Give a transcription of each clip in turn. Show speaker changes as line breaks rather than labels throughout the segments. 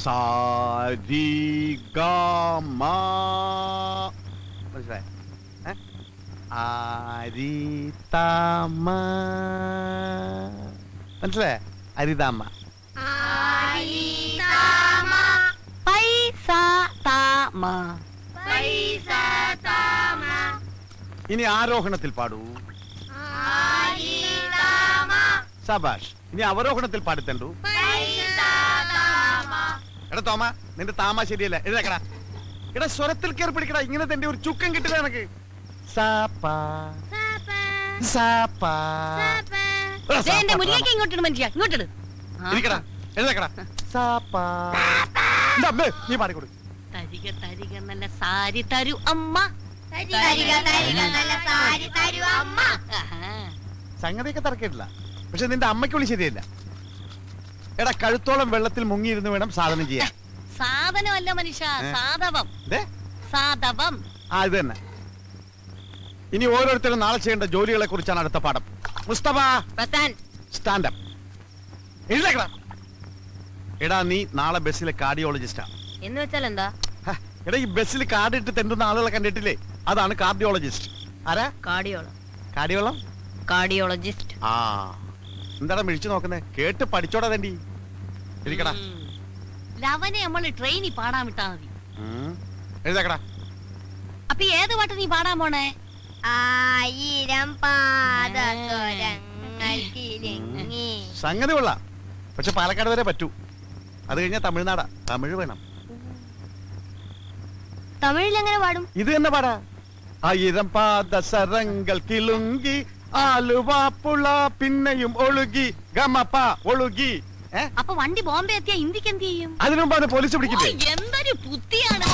സാരി ഗ മ മനസ്സിലായി അരിതാമ മനസ്സിലായ അരിതാമ ഇനി ആരോഹണത്തിൽ പാടൂ സബാഷ് ഇനി അവരോഹണത്തിൽ പാടിത്തണ്ടു എടാ തോമ നിന്റെ താമ ശരിയല്ല എഴുതക്കടാ എടാ സ്വരത്തിൽ കയറി പിടിക്കടാ ഇങ്ങനെ തന്നെ ഒരു ചുക്കം കിട്ടില്ല എനക്ക് നീ പാടിക്കൊടു
നല്ല സാരി തരൂ അമ്മ
സംഗതിയൊക്കെ തറക്കിട്ടില്ല പക്ഷെ നിന്റെ അമ്മയ്ക്ക് വിളി ശരിയല്ല എടാ കഴുത്തോളം വെള്ളത്തിൽ മുങ്ങിയിരുന്ന് വേണം സാധനം ചെയ്യാൻ
സാധനമല്ല മനുഷ്യ സാധവം സാധവം
ആ ഇത് തന്നെ ഇനി ഓരോരുത്തരും നാളെ ചെയ്യേണ്ട ജോലികളെ കുറിച്ചാണ് അടുത്ത പാഠം മുസ്തഫ സ്റ്റാൻഡപ്പ് എഴുതേക്കടാ എടാ നീ നാളെ ബസ്സിലെ കാർഡിയോളജിസ്റ്റാ
എന്ന് വെച്ചാൽ എന്താ
എടാ ഈ ബസ്സിൽ കാർഡ് ഇട്ട് തെണ്ടുന്ന ആളുകളെ കണ്ടിട്ടില്ലേ അതാണ് കാർഡിയോളജിസ്റ്റ് ആരാ
കാർഡിയോളജിസ്റ്റ്
ആ എന്താടാ മിഴിച്ചു നോക്കുന്നേ കേട്ട് പഠിച്ചോടാ തണ്ടി ഇരിക്കടാ
ലവനെ നമ്മള് ട്രെയിനിൽ പാടാൻ വിട്ടാ മതി
എഴുതേക്കടാ
അപ്പൊ ഏത് പാട്ട് നീ പാടാൻ പോണേ
1000 പാദസ്വരങ്ങൾ കിലുങ്ങി
സംഗതി കൊള്ളാം പക്ഷെ പാലക്കാട് വരെ പറ്റൂ അത് കഴിഞ്ഞാൽ തമിഴ്നാടാ തമിഴ് വേണം
തമിഴിൽ എങ്ങനെ പാടും
ഇത് തന്നെ പാടാ 1000 പാദസരങ്ങൾ കിലുങ്കി ആലുവാപ്പുള പിന്നെയും ഒഴുകി ഗമപ ഒഴുകി
അപ്പൊ വണ്ടി ബോംബെ എത്തിയാ ഇന്ത്യക്ക് എന്ത് ചെയ്യും
അതിനു മുമ്പ് പോലീസ് പിടിക്കില്ലേ
എന്തൊരു ബുദ്ധിയാണ്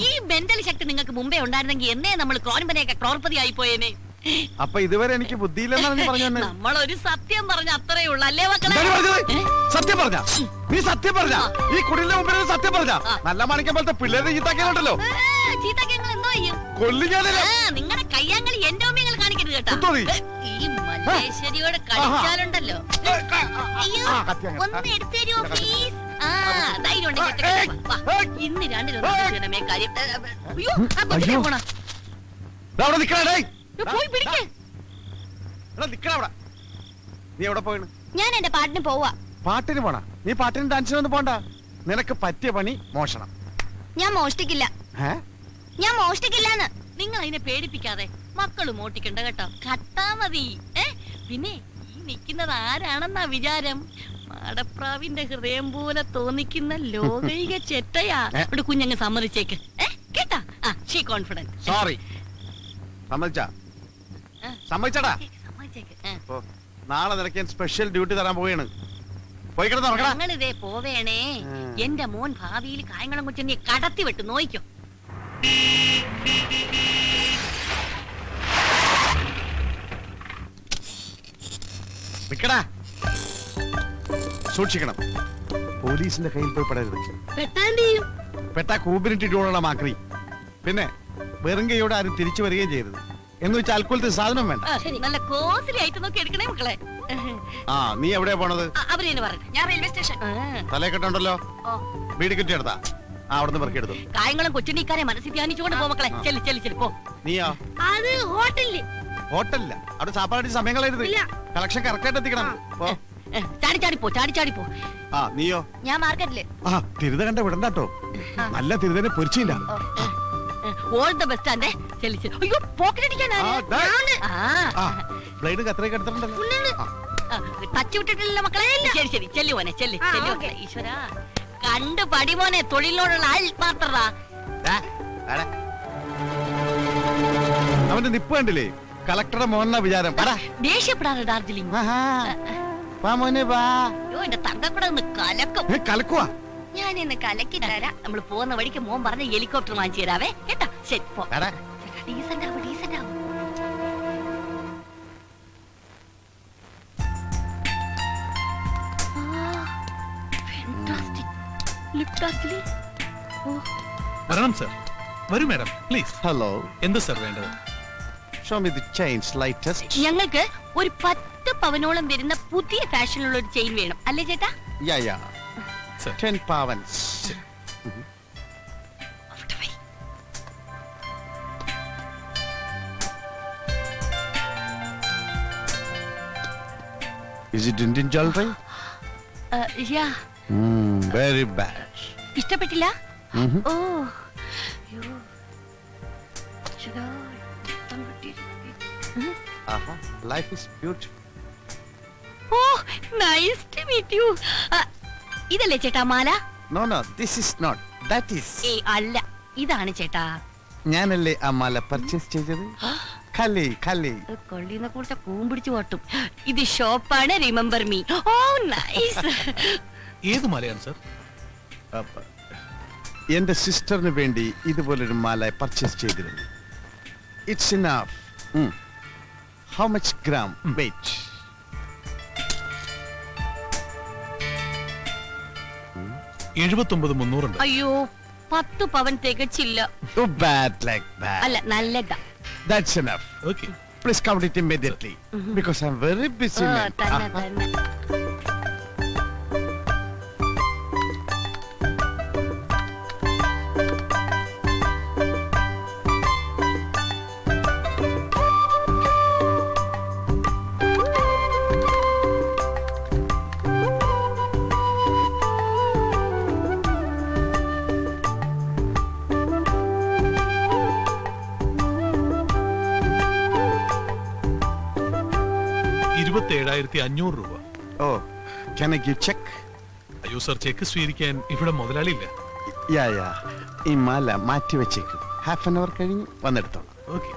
ഈ മെന്റൽ ശക്തി നിങ്ങൾക്ക് മുമ്പേ ഉണ്ടായിരുന്നെങ്കിൽ എന്നേ നമ്മൾ ക്രോൺപനെയൊക്കെ ക്രോർപതി ആയി പോയേനെ
അപ്പൊ ഇതുവരെ എനിക്ക് ബുദ്ധിയില്ലെന്നാണ് പറഞ്ഞു
നമ്മളൊരു സത്യം പറഞ്ഞ അത്രേ ഉള്ളു അല്ലേ മക്കളെ
സത്യം പറഞ്ഞ നീ സത്യം പറഞ്ഞ ഈ കുടിലിന്റെ മുമ്പിൽ സത്യം പറഞ്ഞ നല്ല മാണിക്കം പോലത്തെ പിള്ളേരുടെ ചീത്താക്കിയുണ്ടല്ലോ
ചീത്താക്കിയങ്ങൾ എന്തോ ചെയ്യും നിങ്ങളുടെ കയ്യാങ്കളി എന്റെ ഓമ്യങ്ങൾ കാണിക്കരുത് കേട്ടോ ഈ മല്ലേശ്വരിയോട് കളിച്ചാലുണ്ടല്ലോ ഒന്ന് എടുത്തു തരുമോ പ്ലീസ് ധൈര്യം ഇന്ന് രണ്ടിലൊന്നും കാര്യം പോയി പിടിക്കേ
നീ എവിടെ പോയിണ്
ഞാൻ എന്റെ പാട്ടിന് പോവാ
പാട്ടിന് പോണ നീ പാട്ടിന് ഡാൻസിനൊന്നും പോണ്ട നിനക്ക് പറ്റിയ പണി മോഷണം
ഞാൻ മോഷ്ടിക്കില്ലാന്ന്
നിങ്ങൾ അതിനെ പേടിപ്പിക്കാതെ മക്കള് മോട്ടിക്കണ്ട കേട്ടോ കട്ടാ മതി പിന്നെ ഈ നിക്കുന്നത് ആരാണെന്നാ വിചാരം മാടപ്രാവിന്റെ ഹൃദയം പോലെ തോന്നിക്കുന്ന ലോകൈക ചെറ്റയാ ഇവിടെ കുഞ്ഞങ്ങ് സമ്മതിച്ചേക്ക് കേട്ടാ ഷീ കോൺഫിഡന്റ്
സോറി സമ്മതിച്ചടാ നാളെ നിനക്ക് സ്പെഷ്യൽ ഡ്യൂട്ടി തരാൻ പോവുകയാണ്
ഞങ്ങളിതേ പോവേണേ എന്റെ മോൻ ഭാവിയിൽ കായംകുളം കുറ്റനെ കടത്തി വിട്ടു നോയിക്കോ
സൂക്ഷിക്കണം പോലീസിന്റെ കയ്യിൽ പോയി പെടരുത് പെട്ടാ കൂമ്പിനിട്ടിട്ടുള്ള മാക്രി പിന്നെ വെറും കൈയോടെ ആരും തിരിച്ചു വരികയും ചെയ്യരുത് എന്ന് വെച്ചാൽ അൽക്കോളത്തെ സാധനം വേണ്ട
നല്ല കോസ്റ്റ്ലി ആയിട്ട് നോക്കി എടുക്കണേ മക്കളെ
നീ എവിടെയാ പോണത്
ഞാൻ റെയിൽവേ സ്റ്റേഷൻ
തലക്കെട്ടുണ്ടല്ലോ വീട് കിട്ടിയെടുത്താ അവിടുന്ന് പെറുക്കിയെടുത്തു
കായംകുളം കൊച്ചുണ്ണിക്കാരെ മനസ്സിൽ ധ്യാനിച്ചുകൊണ്ട് പോ മക്കളെ ചെല്ലി ചെല്ലി ചെല്ലി പോ
നീയോ
അത്
ഹോട്ടലില്ല അവിടെ സാപ്പാടി സമയങ്ങളായിരുന്നു കളക്ഷൻ കറക്റ്റ് ആയിട്ട് എത്തിക്കണം
ചാടി പോ
നീയോ
ഞാൻ മാർക്കറ്റില്
തിരുത കണ്ട വിടണ്ടോ നല്ല തിരുതനെ പൊരിച്ചില്ല
ഓൾ ദ ബെസ്റ്റ് ആൻഡ് ചെല്ലി ചെല്ലി അയ്യോ പോക്കറ്റ് അടിക്കാനാ
ബ്ലേഡ് കത്രയൊക്കെ എടുത്തിട്ടുണ്ടല്ലോ
ടച്ച് വിട്ടിട്ടില്ല മക്കളെ ശരി ശരി ചെല്ലി മോനെ ചെല്ലി ചെല്ലി മക്കളെ ഈശ്വര കണ്ടു പടി മോനെ തൊഴിലിനോടുള്ള ആത്മാർത്ഥത
അവന്റെ നിപ്പ് കണ്ടില്ലേ കളക്ടറുടെ മോഹന വിചാരം
ദേഷ്യപ്പെടാറ് ഡാർജിലിംഗ് എന്റെ തങ്കക്കൂടെ ഒന്ന്
കലക്കുവാ
ഞാൻ ഇന്ന് കലക്കി തരാം നമ്മൾ പോകുന്ന വഴിക്ക് മോൻ പറഞ്ഞ ഹെലികോപ്റ്റർ വാങ്ങിച്ചു തരാവേ കേട്ടാ ശരി പോ ഡീസന്റ് ആവും ഡീസന്റ് ആവും
വരണം സർ വരൂ മാഡം പ്ലീസ്
ഹലോ
എന്ത് സർ വേണ്ടത്
show me the chains latest
ഞങ്ങൾക്ക് ഒരു 10 പവനോളം വരുന്ന പുതിയ ഫാഷനിലുള്ള ഒരു ചെയിൻ വേണം അല്ലേ ചേട്ടാ
യാ 10 പവൻസ് Is it Indian jewelry?
Yeah
Very bad.
ഇഷ്ടപ്പെട്ടില്ല
Mhm.
ഓ
Aha, life is beautiful.
ഓ നൈസ് ടു മീറ്റ് യു ഇതല്ലേ ചേട്ടാ മാല
No, no, this is not. That is.
ഏ അല്ല ഇതാണ് ചേട്ടാ
ഞാനല്ലേ ആ മാല പർച്ചേസ് ചെയ്തത്. കളി.
കൊള്ളിനെ കുറിച്ച കൂമ്പിടിച്ചു പോട്ടും ഇത് ഷോപ്പാണ് റിമെമ്പർ മീ ഓ നൈസ്
ഏത് മലയാണ് സർ?
എന്റെ സിസ്റ്ററിന് വേണ്ടി ഇതുപോലൊരു മാല പർച്ചേസ് ചെയ്തിരുന്നു. It's enough. How much gram weight?
79,300
അയ്യോ 10 പവൻ തികച്ചില്ല
Too bad like that.
അല്ല നല്ലതാ
That's enough.
Okay.
Please count it immediately because I'm very busy. man.
തന്നെ
$27,500.
Oh, can I give check?
അയ്യോ സർ, ചെക്ക് സ്വീകരിക്കാൻ ഇവിടെ മുതലാളിയില്ല.
Yeah. ഈ മാല മാറ്റി വെച്ചേക്കും. ഹാഫ് ആൻ അവർ കഴിഞ്ഞ് വന്നെടുത്തോളാം.
Okay.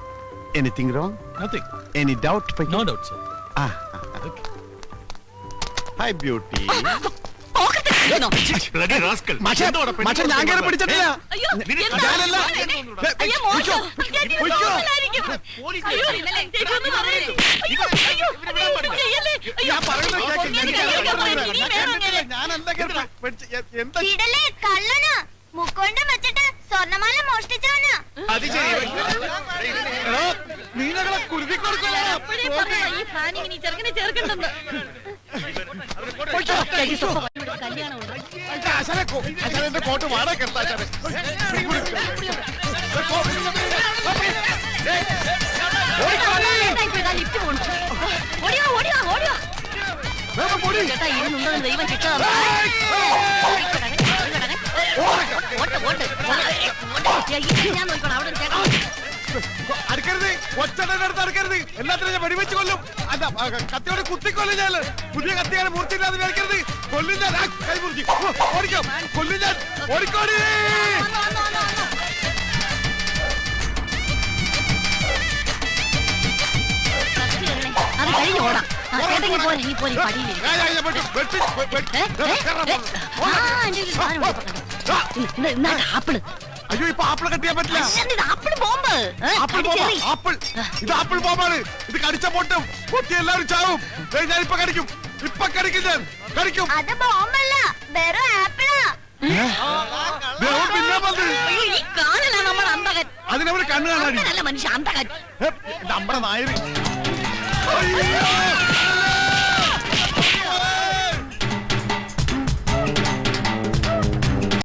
Anything wrong?
Nothing.
Any doubt?
No doubt sir. Okay.
Hi beauty.
Bloody rascal.
മച്ച ഞാൻ കയറി പിടിച്ചിട്ടില്ല.
അയ്യോ
ഞാനല്ല.
അയ്യോ മോശം അയ്യോ ഇന്നലെ ചേച്ചി ഒന്ന് പറയല്ലേ അയ്യോ ചെയ്യല്ലേ അയ്യോ
ഞാൻ പറയുന്നത് കേൾക്ക്. എന്താ
ഇടലേ കള്ളനാ മുക്കോണ്ടം വെച്ചിട്ട് സ്വർണ്ണമാല മോഷ്ടിച്ചവനാ.
നീനകളെ കുരുതി
അപ്പോഴേ പറയാ ഈ പ്ലാനിങ്ങിന് ഈ ചെറുക്കനെ ചേർക്കണ്ടെന്ന് കല്യാണം ഉണ്ട്
എന്റെ കോട്ട് വാടക കെട്ടാച്ചാണ്.
ലിഫ്റ്റ് പോണു ഓടിയോ ചേട്ടാ ഇരുന്നുണ്ടോ ദൈവം കിട്ടാതെ ഞാൻ നോക്കണം അവിടെ ചേട്ടാ
അടുക്കരുത്, ഒച്ചടത്ത് അടുക്കരുത്. എല്ലാത്തിനും ഞാൻ വെടിവെച്ച് കൊല്ലും. അല്ല കത്തിയോടെ കുത്തിക്കൊല്ലും ഞാൻ. പുതിയ കത്തിയാണ് മൂർത്തിയില്ലാതെ മേടിക്കരുത്. കൊല്ലും ഞാൻ. കൈ മുറിക്കും. ഓടിക്കാം. കൊല്ലും ഞാൻ. ഓടിക്കോടി.
അത് കഴിഞ്ഞ് ഓടാം ചേട്ടങ്ങി പോലെ ഇനി പോലെ പടിയില്ലേ ആപ്പിള്
അയ്യോ ഇപ്പൊ ആപ്പിൾ കട്ടിയാൻ പറ്റില്ല.
Apple bomb
apple bomb. Apple. ഇത് ആപ്പിൾ ബോംബാണ്. ഇത് കടിച്ച പൊട്ടും. പൊട്ടി എല്ലാവരും ചാവും. ഞാൻ ഇപ്പൊ കടിക്കും. ഇപ്പൊ കടിക്കും. ഞാൻ കടിക്കും.
അത് ബോംബല്ല വെറും ആപ്പിളാ.
പിന്നെ വന്ന്
ഈ കാണലാണ് നമ്മൾ അന്തകൻ
അതിനവര് കണ്ണു കാണാൻ
നല്ല മനുഷ്യ അന്തകൻ
നമ്മുടെ നായര്. അയ്യോ